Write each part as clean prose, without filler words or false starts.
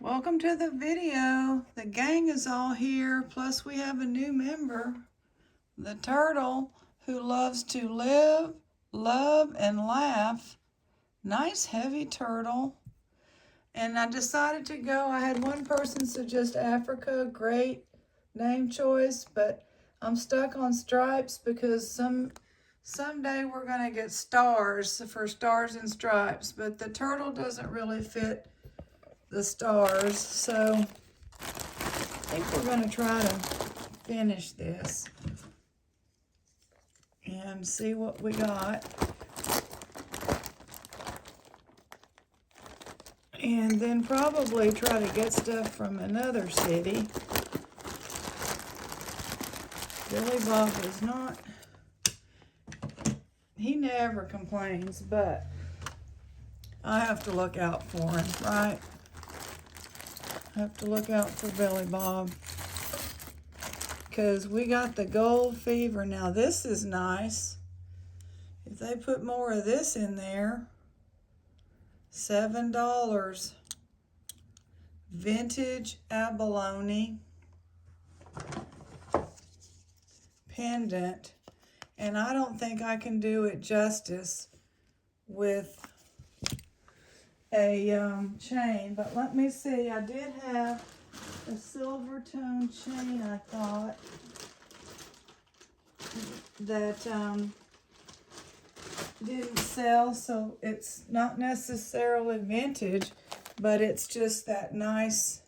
Welcome to the video. The gang is all here, plus we have a new member, the turtle, who loves to live, love, and laugh. Nice heavy turtle. And I decided to go. I had one person suggest Africa, great name choice, but I'm stuck on stripes because someday we're gonna get stars for Stars and Stripes, but the turtle doesn't really fit the stars, so I think we're going to try to finish this and see what we got. And then probably try to get stuff from another city. Billy Bob is not, he never complains, but I have to look out for him, right? I have to look out for Billy Bob. Because we got the gold fever. Now this is nice. If they put more of this in there, $7. Vintage abalone pendant. And I don't think I can do it justice with a chain. But let me see. I did have a silver tone chain, I thought, that didn't sell, so it's not necessarily vintage, but it's just that nice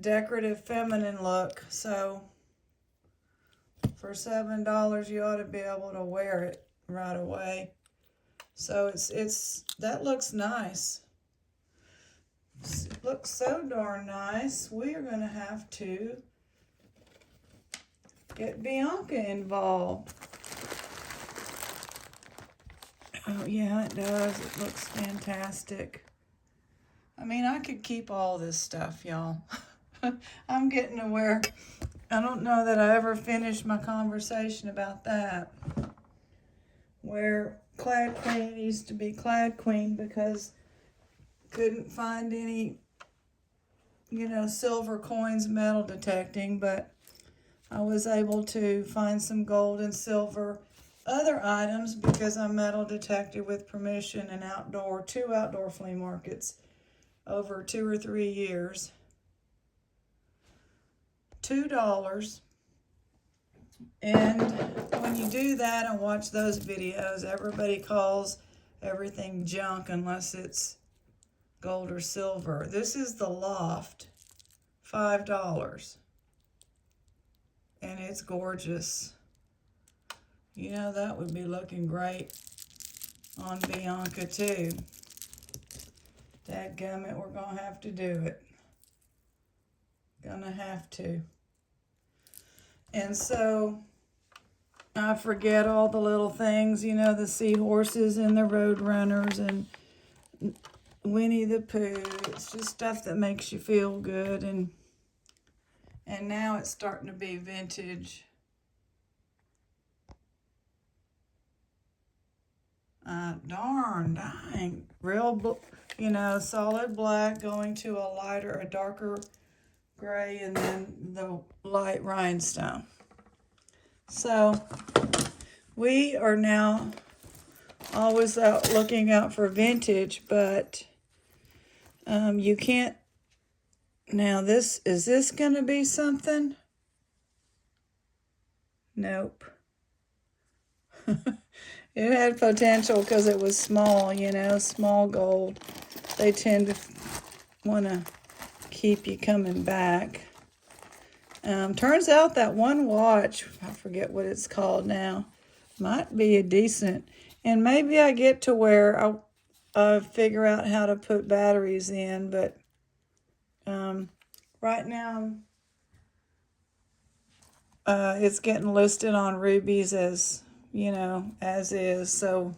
decorative feminine look. So for $7 you ought to be able to wear it right away. So it's that looks nice. It looks so darn nice. We are going to have to get Bianca involved. Oh yeah, it does. It looks fantastic. I mean, I could keep all this stuff, y'all. I'm getting to where I don't know that I ever finished my conversation about that. Where Clad Queen used to be Clad Queen because couldn't find any, silver coins metal detecting, but I was able to find some gold and silver other items because I metal detected with permission in two outdoor flea markets over 2 or 3 years. $2. And when you do that and watch those videos, everybody calls everything junk unless it's gold or silver. This is the Loft, $5. And it's gorgeous. That would be looking great on Bianca too. Dadgummit, we're gonna have to do it. Gonna have to. And so I forget all the little things, the seahorses and the road runners and Winnie the Pooh. It's just stuff that makes you feel good, and now it's starting to be vintage. Dang. Real, solid black going to a darker gray, and then the light rhinestone. So we are now always out looking out for vintage, but you can't. Now is this going to be something? Nope. It had potential because it was small, small gold. They tend to want to keep you coming back. Turns out that one watch, I forget what it's called now, might be a decent. And maybe I get to where I figure out how to put batteries in, but right now it's getting listed on Rubies as as is, so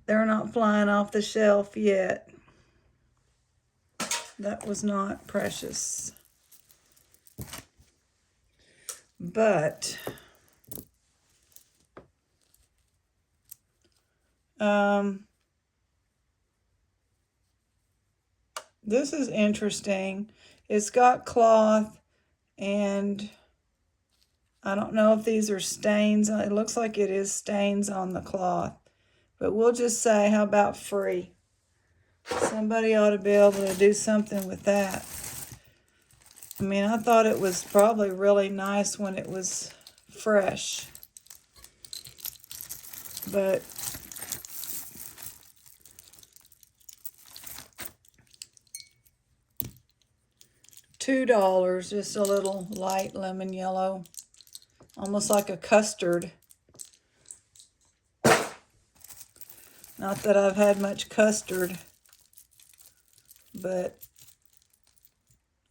they're not flying off the shelf yet. That was not precious. But This is interesting. It's got cloth, and I don't know if these are stains. It looks like it is stains on the cloth. But we'll just say, how about free? Somebody ought to be able to do something with that. I mean, I thought it was probably really nice when it was fresh. But $2, just a little light lemon yellow. Almost like a custard. Not that I've had much custard. But,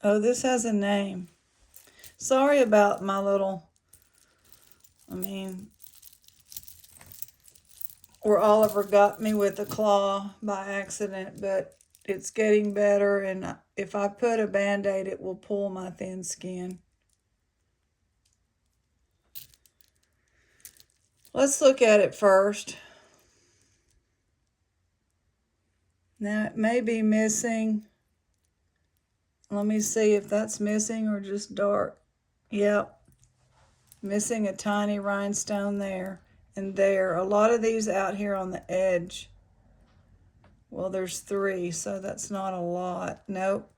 oh, this has a name. Sorry about my little, where Oliver got me with a claw by accident, but it's getting better, and if I put a Band-Aid, it will pull my thin skin. Let's look at it first. Now, it may be missing. Let me see if that's missing or just dark. Yep. Missing a tiny rhinestone there and there. A lot of these out here on the edge. Well, there's 3, so that's not a lot. Nope.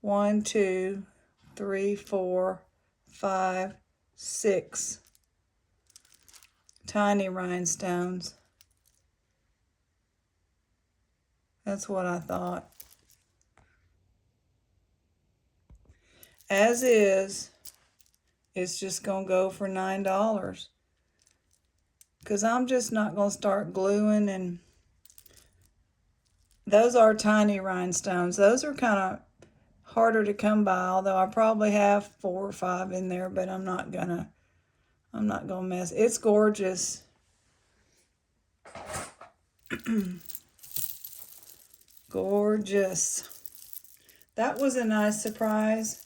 1, 2, 3, 4, 5, 6 tiny rhinestones. That's what I thought. As is, it's just going to go for $9. Because I'm just not going to start gluing, and those are tiny rhinestones. Those are kind of harder to come by, although I probably have 4 or 5 in there, but I'm not gonna mess. It's gorgeous. Gorgeous. That was a nice surprise,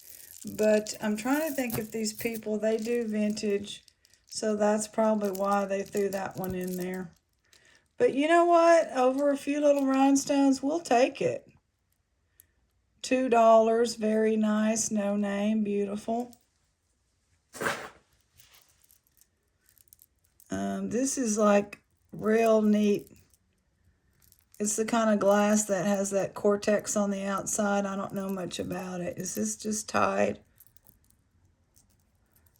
but I'm trying to think if these people, they do vintage, so that's probably why they threw that one in there. But you know what? Over a few little rhinestones, we'll take it. $2, very nice, no name, beautiful. This is like real neat. It's the kind of glass that has that Cortex on the outside. I don't know much about it. Is this just tied?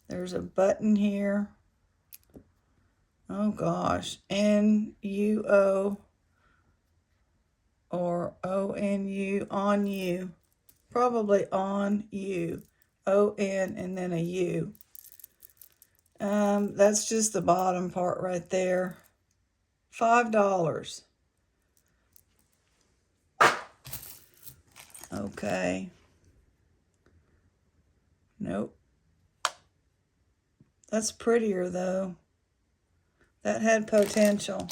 There's a button here. Oh gosh. N-U-O or O-N-U, on you. Probably on you. O-N and then a U. That's just the bottom part right there. $5. Okay. Nope. That's prettier though. That had potential.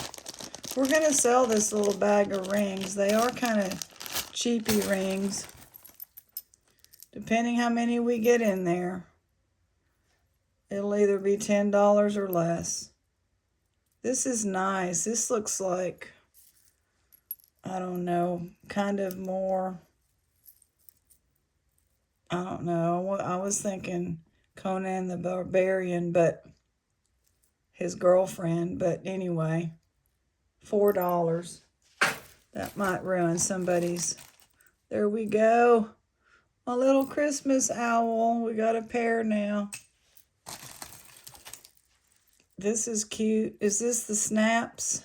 We're going to sell this little bag of rings. They are kind of cheapy rings. Depending how many we get in there. It'll either be $10 or less. This is nice. This looks like, I don't know, kind of more, I don't know. I was thinking Conan the Barbarian, but his girlfriend. But anyway, $4. That might ruin somebody's. There we go. A little Christmas owl. We got a pair now. This is cute. Is this the snaps?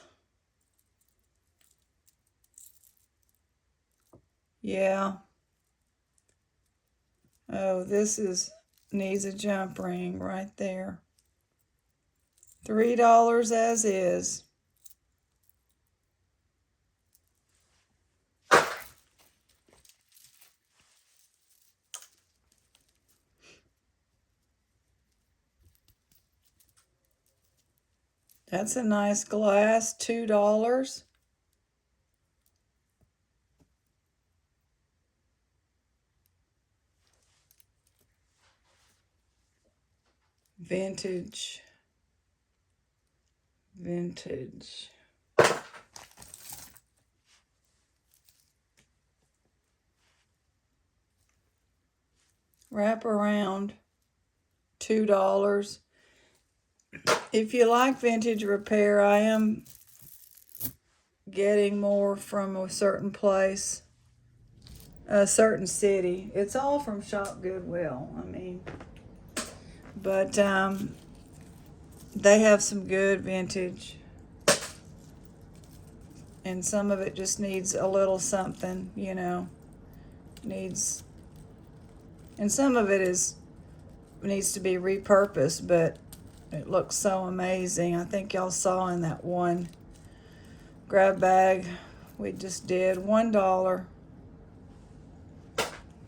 Yeah. Oh, this needs a jump ring right there. $3 as is. That's a nice glass, $2. Vintage. Vintage. Wrap around, $2. If you like vintage repair, I am getting more from a certain place, a certain city. It's all from Shop Goodwill. I mean, but they have some good vintage, and some of it just needs a little something, you know, needs, and some of it needs to be repurposed, but it looks so amazing. I think y'all saw in that one grab bag we just did, $1.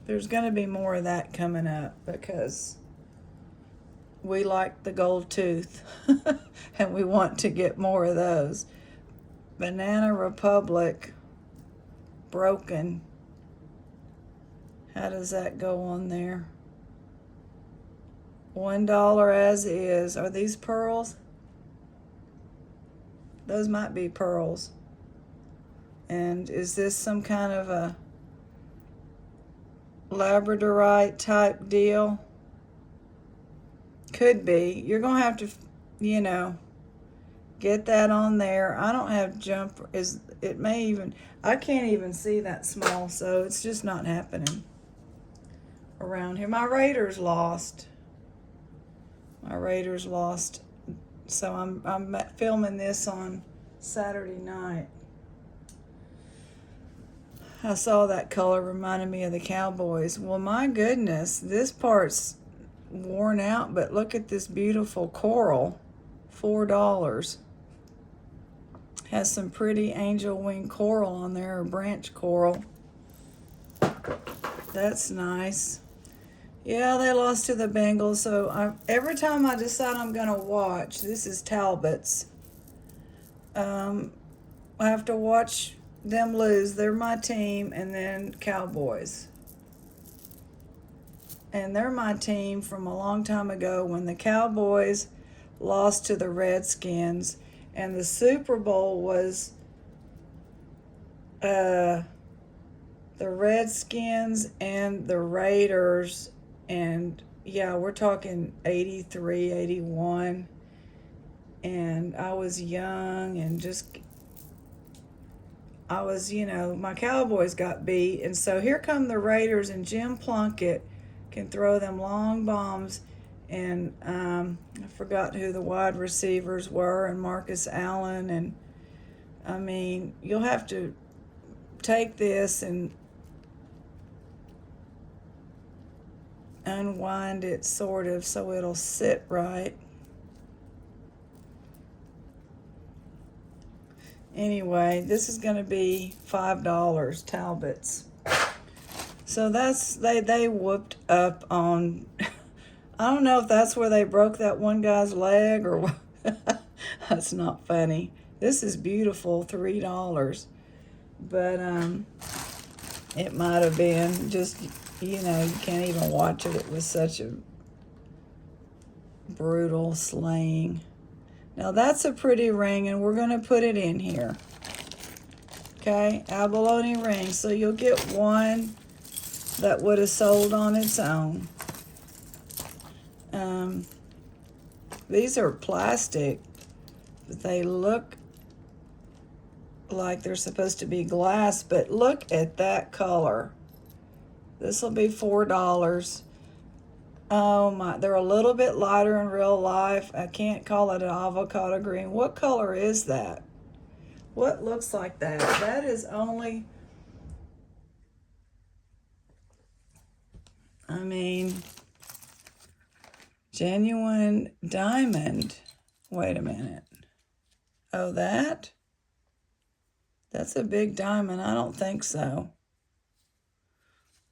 There's going to be more of that coming up because we like the gold tooth and we want to get more of those. Banana Republic broken. How does that go on there? $1 as is. Are these pearls? Those might be pearls. And is this some kind of a labradorite type deal? Could be. You're going to have to, you know, get that on there. I don't have jump. It may even, I can't even see that small, so it's just not happening around here. My Raiders lost. So I'm filming this on Saturday night. I saw that color, reminded me of the Cowboys. Well, my goodness, this part's worn out, but look at this beautiful coral, $4. Has some pretty angel wing coral on there, or branch coral. That's nice. Yeah, they lost to the Bengals, so every time I decide I'm going to watch, this is Talbot's, I have to watch them lose. They're my team, and then Cowboys. And they're my team from a long time ago when the Cowboys lost to the Redskins, and the Super Bowl was the Redskins and the Raiders. And yeah, we're talking 83, 81. And I was young and I was, you know, my Cowboys got beat. And so here come the Raiders, and Jim Plunkett can throw them long bombs. And I forgot who the wide receivers were, and Marcus Allen. And I mean, you'll have to take this and unwind it sort of so it'll sit right. Anyway, this is going to be $5, Talbot's. So that's, they whooped up on, I don't know if that's where they broke that one guy's leg or what. That's not funny. This is beautiful, $3. But it might have been just, you know, you can't even watch it. It was such a brutal slaying. Now that's a pretty ring, and we're going to put it in here. Okay, abalone ring. So you'll get one that would have sold on its own. These are plastic, but they look like they're supposed to be glass, but look at that color. This will be $4. Oh my, they're a little bit lighter in real life. I can't call it an avocado green. What color is that? What looks like that? That is only, I mean, genuine diamond. Wait a minute. Oh, that's a big diamond. I don't think so.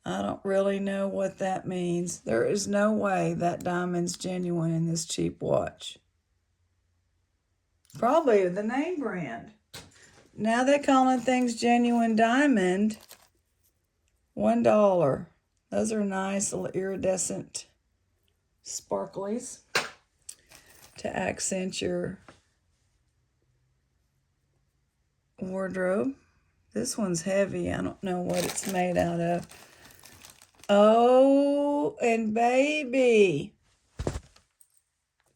I don't really know what that means. There is no way that diamond's genuine in this cheap watch. Probably the name brand. Now they're calling things genuine diamond. $1. Those are nice little iridescent sparklies to accent your wardrobe. This one's heavy. I don't know what it's made out of. Oh, and baby.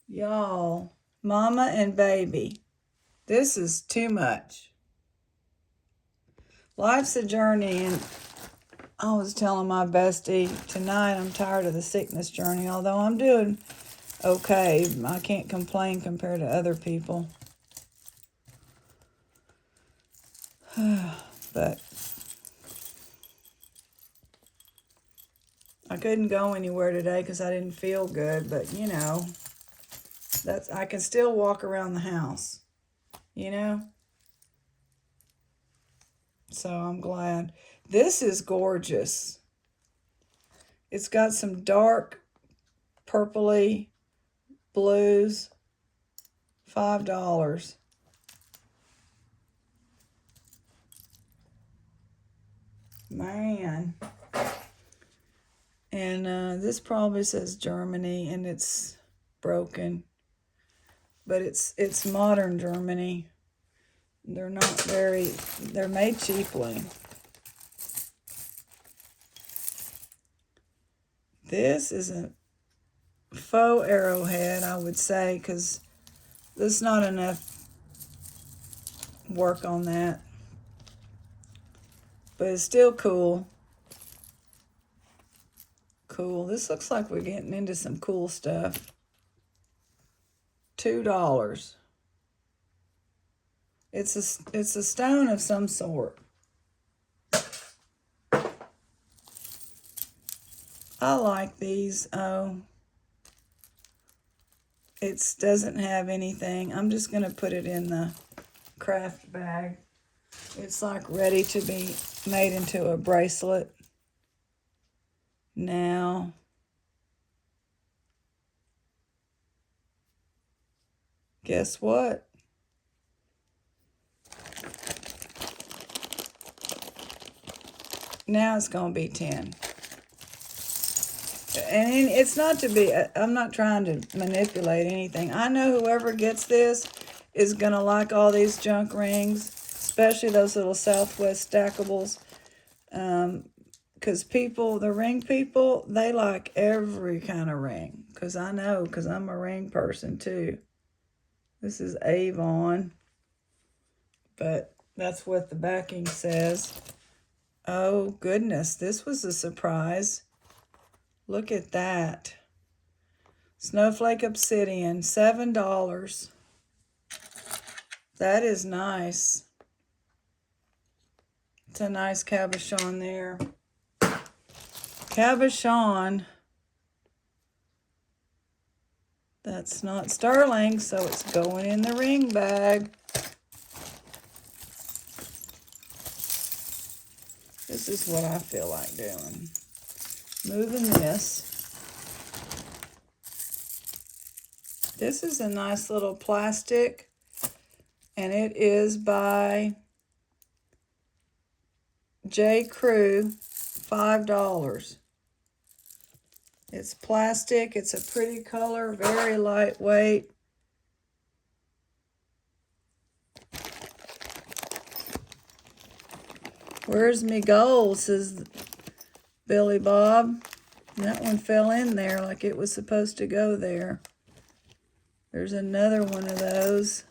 Y'all, mama and baby. This is too much. Life's a journey, and I was telling my bestie tonight I'm tired of the sickness journey, although I'm doing okay. I can't complain compared to other people. But I couldn't go anywhere today because I didn't feel good, but you know, I can still walk around the house, you know? So I'm glad. This is gorgeous. It's got some dark purpley blues. $5. Man. And this probably says Germany, and it's broken. But it's modern Germany. They're made cheaply. This is a faux arrowhead, I would say, because there's not enough work on that. But it's still cool. Cool. This looks like we're getting into some cool stuff. $2. It's a stone of some sort. I like these. Oh, it doesn't have anything. I'm just going to put it in the craft bag. It's like ready to be made into a bracelet. Now, guess what? Now it's going to be 10. And it's not to be, I'm not trying to manipulate anything. I know whoever gets this is going to like all these junk rings, especially those little Southwest stackables. Because the ring people, they like every kind of ring. Because I know, because I'm a ring person too. This is Avon. But that's what the backing says. Oh, goodness. This was a surprise. Look at that. Snowflake Obsidian, $7. That is nice. It's a nice cabochon there. Cabochon. That's not sterling, so it's going in the ring bag. This is what I feel like doing. Moving this. This is a nice little plastic, and it is by J. Crew, $5. It's plastic. It's a pretty color, very lightweight. Where's me gold, says Billy Bob. That one fell in there like it was supposed to go there. There's another one of those.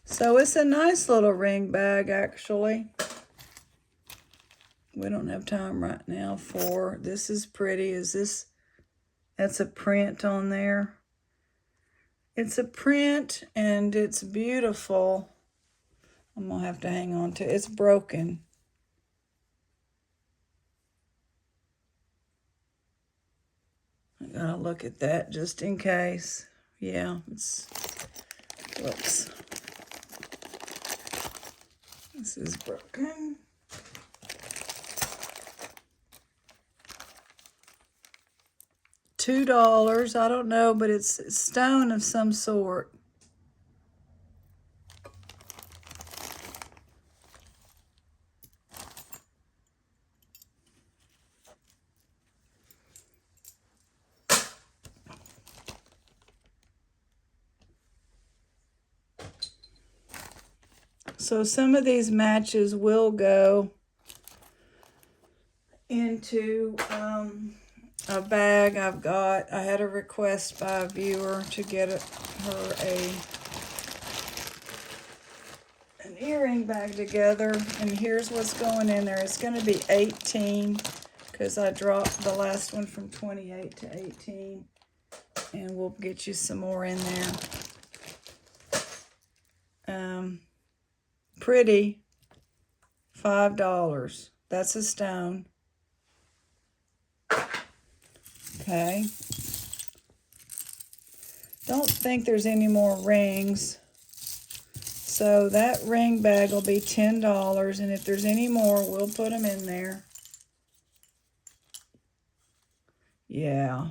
So it's a nice little ring bag, actually. We don't have time right now for, this is pretty. That's a print on there. It's a print and it's beautiful. I'm gonna have to hang on to it. It's broken. I gotta look at that just in case. Yeah, whoops. This is broken. $2, I don't know, but it's stone of some sort. So some of these matches will go into a bag I've got. I had a request by a viewer to get her an earring bag together, and here's what's going in there. It's going to be 18 because I dropped the last one from 28 to 18, and we'll get you some more in there. Pretty, $5. That's a stone. Okay. Don't think there's any more rings. So that ring bag will be $10, and if there's any more, we'll put them in there. Yeah.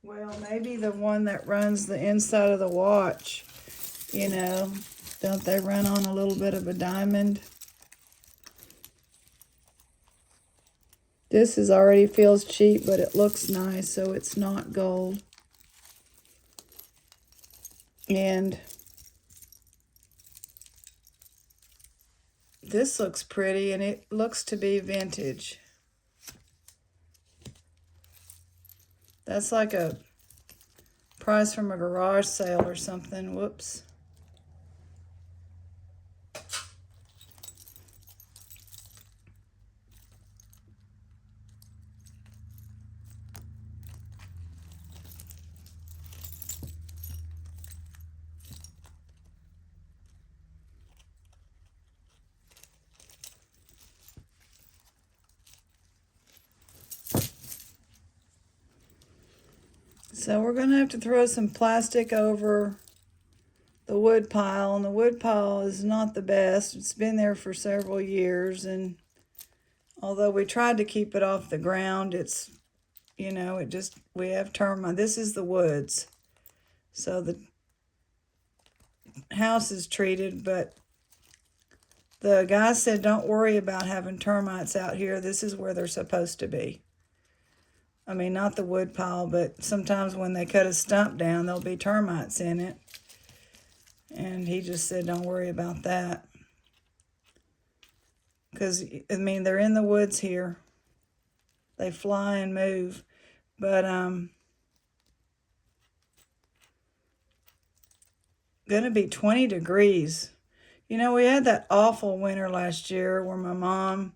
Well, maybe the one that runs the inside of the watch, you know, don't they run on a little bit of a diamond? This is already feels cheap, but it looks nice, so it's not gold. And this looks pretty, and it looks to be vintage. That's like a price from a garage sale or something. Whoops. So we're going to have to throw some plastic over the wood pile, and the wood pile is not the best. It's been there for several years, and although we tried to keep it off the ground, it's, you know, we have termite. This is the woods. So the house is treated, but the guy said, don't worry about having termites out here. This is where they're supposed to be. I mean, not the wood pile, but sometimes when they cut a stump down, there'll be termites in it. And he just said, don't worry about that. Because, I mean, they're in the woods here. They fly and move. But, gonna be 20 degrees. You know, we had that awful winter last year where my mom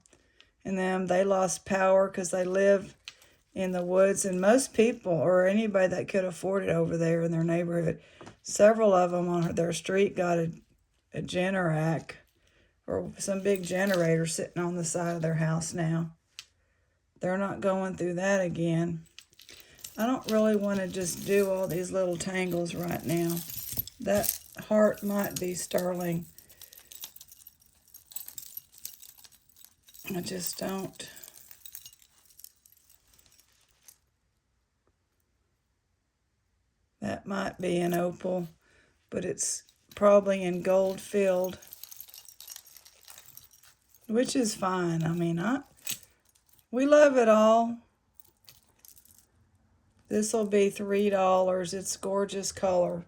and them, they lost power because they live in the woods, and most people, or anybody that could afford it over there in their neighborhood, several of them on their street got a Generac or some big generator sitting on the side of their house now. They're not going through that again. I don't really want to just do all these little tangles right now. That heart might be sterling. I just don't. That might be an opal, but it's probably in gold filled, which is fine. I mean, we love it all. This will be $3. It's gorgeous color.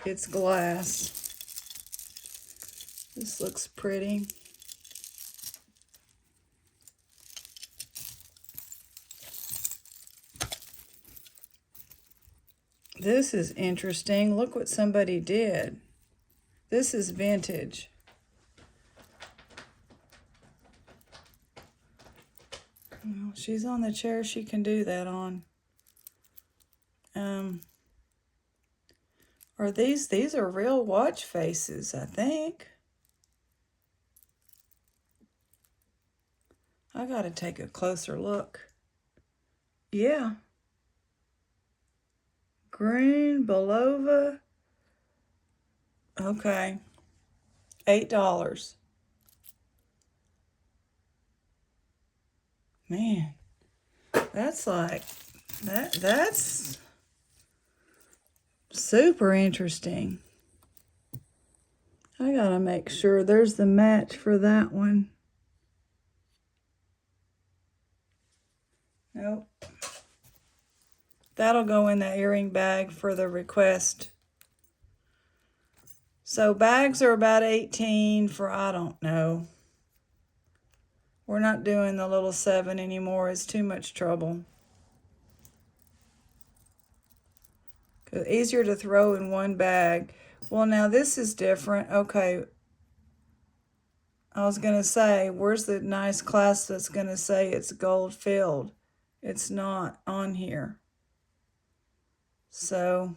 It's glass. This looks pretty. This is interesting. Look what somebody did. This is vintage. Well, she's on the chair she can do that on. Are these are real watch faces, I think. I gotta take a closer look. Yeah. Green Belova. Okay. $8. Man, that's like, that's super interesting. I gotta make sure there's the match for that one. Nope. That'll go in the earring bag for the request. So bags are about 18 for, I don't know, We're not doing the little 7 anymore. It's too much trouble. Easier to throw in one bag. Well, now this is different. Okay. I was going to say, where's the nice clasp that's going to say it's gold filled? It's not on here. So,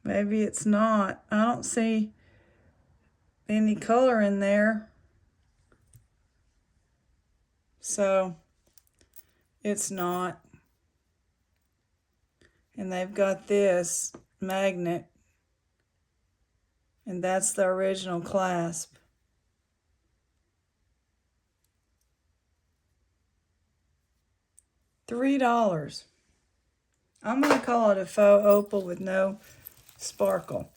maybe it's not. I don't see any color in there. So, it's not. And they've got this magnet. And that's the original clasp. $3. I'm going to call it a faux opal with no sparkle.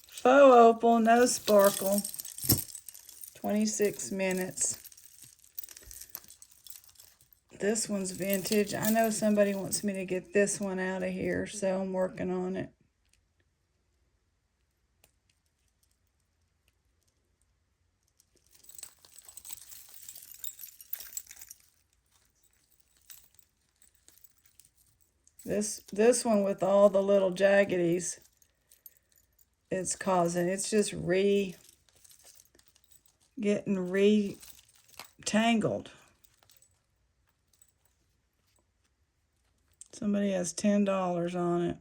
Faux opal, no sparkle. 26 minutes. This one's vintage. I know somebody wants me to get this one out of here, so I'm working on it. This one with all the little jaggedies, it's just getting retangled. Somebody has $10 on it.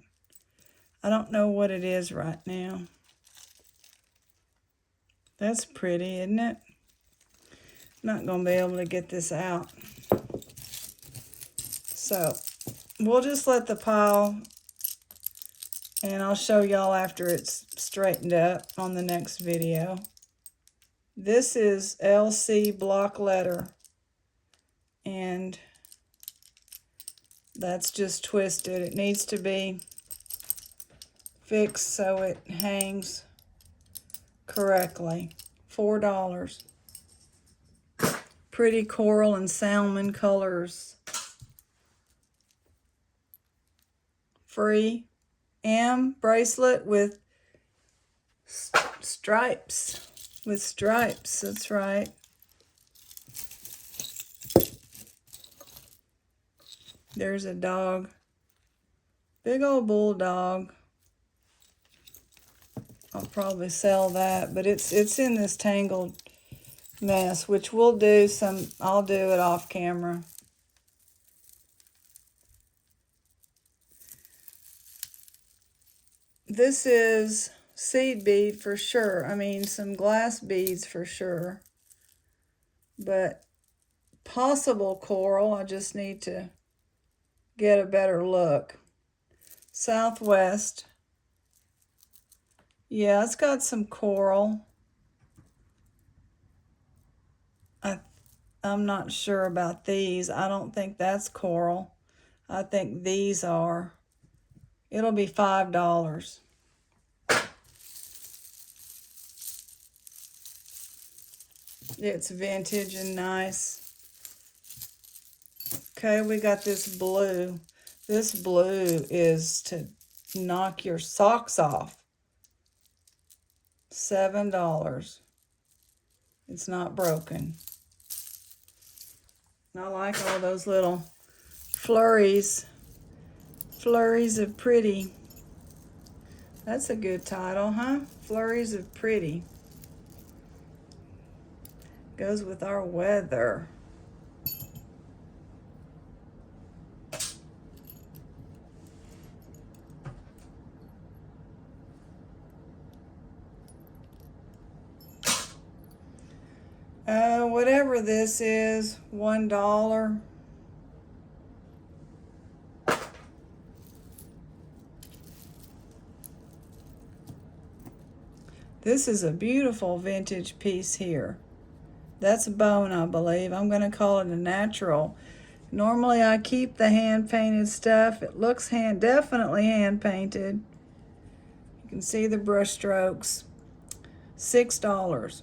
I don't know what it is right now. That's pretty, isn't it? Not going to be able to get this out. So, we'll just let the pile, and I'll show y'all after it's straightened up on the next video. This is LC block letter, and that's just twisted. It needs to be fixed so it hangs correctly. $4. Pretty coral and salmon colors. Free. M bracelet with stripes. With stripes, that's right. There's a dog. Big old bulldog. I'll probably sell that, but it's in this tangled mess, which we'll do some, I'll do it off camera. This is seed bead for sure. I mean, some glass beads for sure. But possible coral, I just need to get a better look. Southwest. Yeah, it's got some coral. I'm not sure about these. I don't think that's coral. I think these are. It'll be $5. It's vintage and nice. Okay, we got this blue. This blue is to knock your socks off. $7. It's not broken. I like all those little flurries. Flurries of pretty. That's a good title, huh? Flurries of pretty. Goes with our weather. Whatever this is, $1. This is a beautiful vintage piece here. That's bone, I believe. I'm going to call it a natural. Normally I keep the hand-painted stuff. It looks definitely hand-painted. You can see the brush strokes. $6.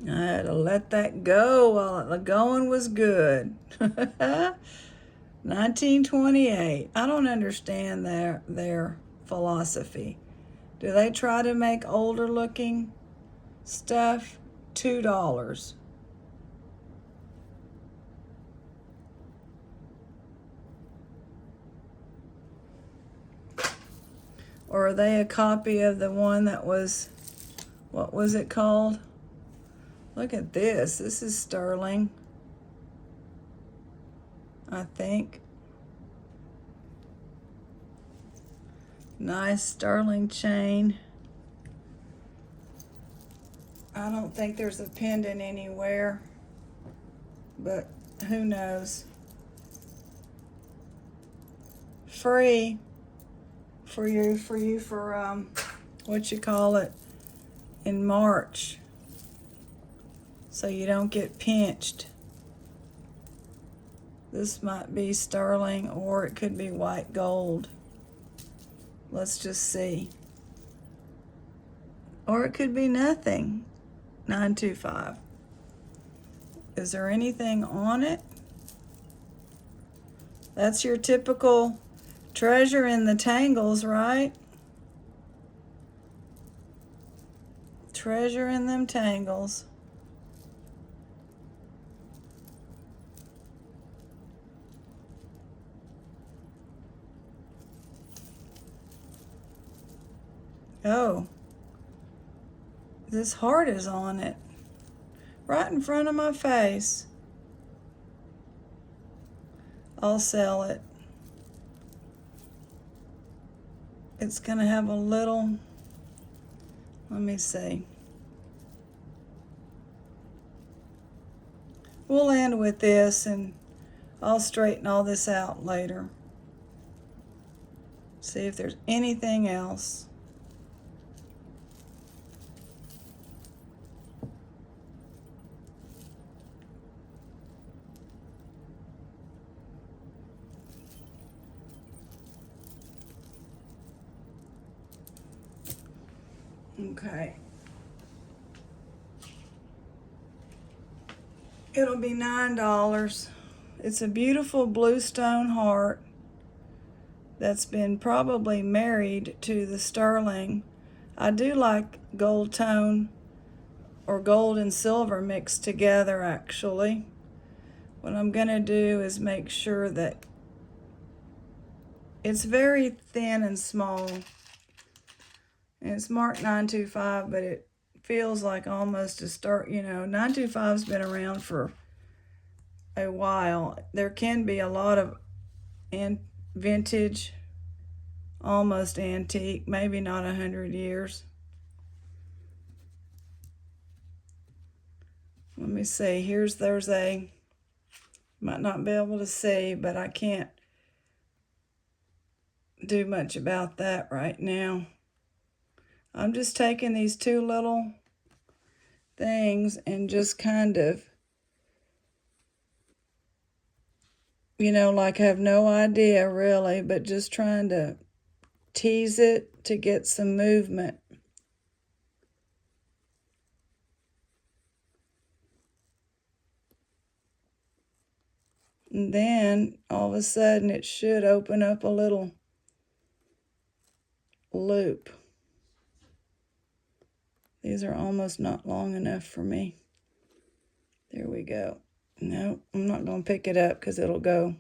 I had to let that go while the going was good. 1928. I don't understand their philosophy. Do they try to make older looking stuff? $2. Or are they a copy of the one that was, what was it called? Look at this. This is sterling, I think. Nice sterling chain. I don't think there's a pendant anywhere, but who knows. Free for you for what you call it, in March, so you don't get pinched. This might be sterling, or it could be white gold. Let's just see. Or it could be nothing. 925. Is there anything on it? That's your typical treasure in the tangles, right? Treasure in them tangles. Oh, this heart is on it, right in front of my face. I'll sell it. It's gonna have a little, let me see. We'll end with this and I'll straighten all this out later. See if there's anything else. Okay. It'll be $9. It's a beautiful blue stone heart that's been probably married to the sterling. I do like gold tone or gold and silver mixed together, actually. What I'm gonna do is make sure that it's very thin and small. And it's marked 925, but it feels like almost a start, 925's been around for a while. There can be a lot of vintage, almost antique, maybe not 100 years. Let me see. There's a, might not be able to see, but I can't do much about that right now. I'm just taking these two little things and just kind of, like have no idea really, but just trying to tease it to get some movement. And then all of a sudden it should open up a little loop. These are almost not long enough for me. There we go. No, I'm not going to pick it up because it'll go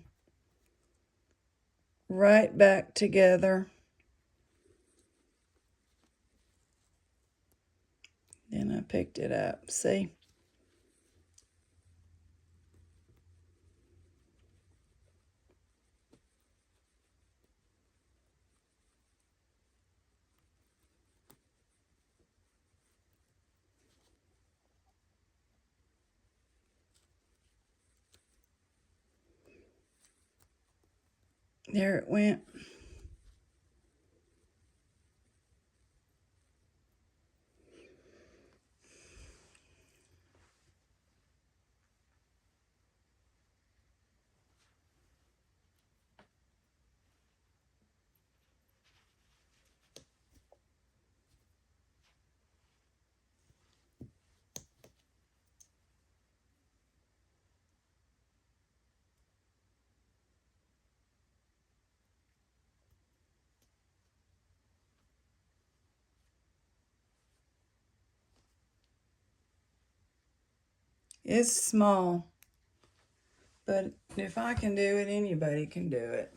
right back together. Then I picked it up. See? There it went. It's small. But if I can do it, anybody can do it.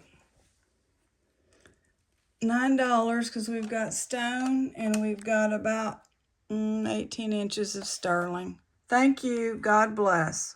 $9 because we've got stone and we've got about 18 inches of sterling. Thank you. God bless.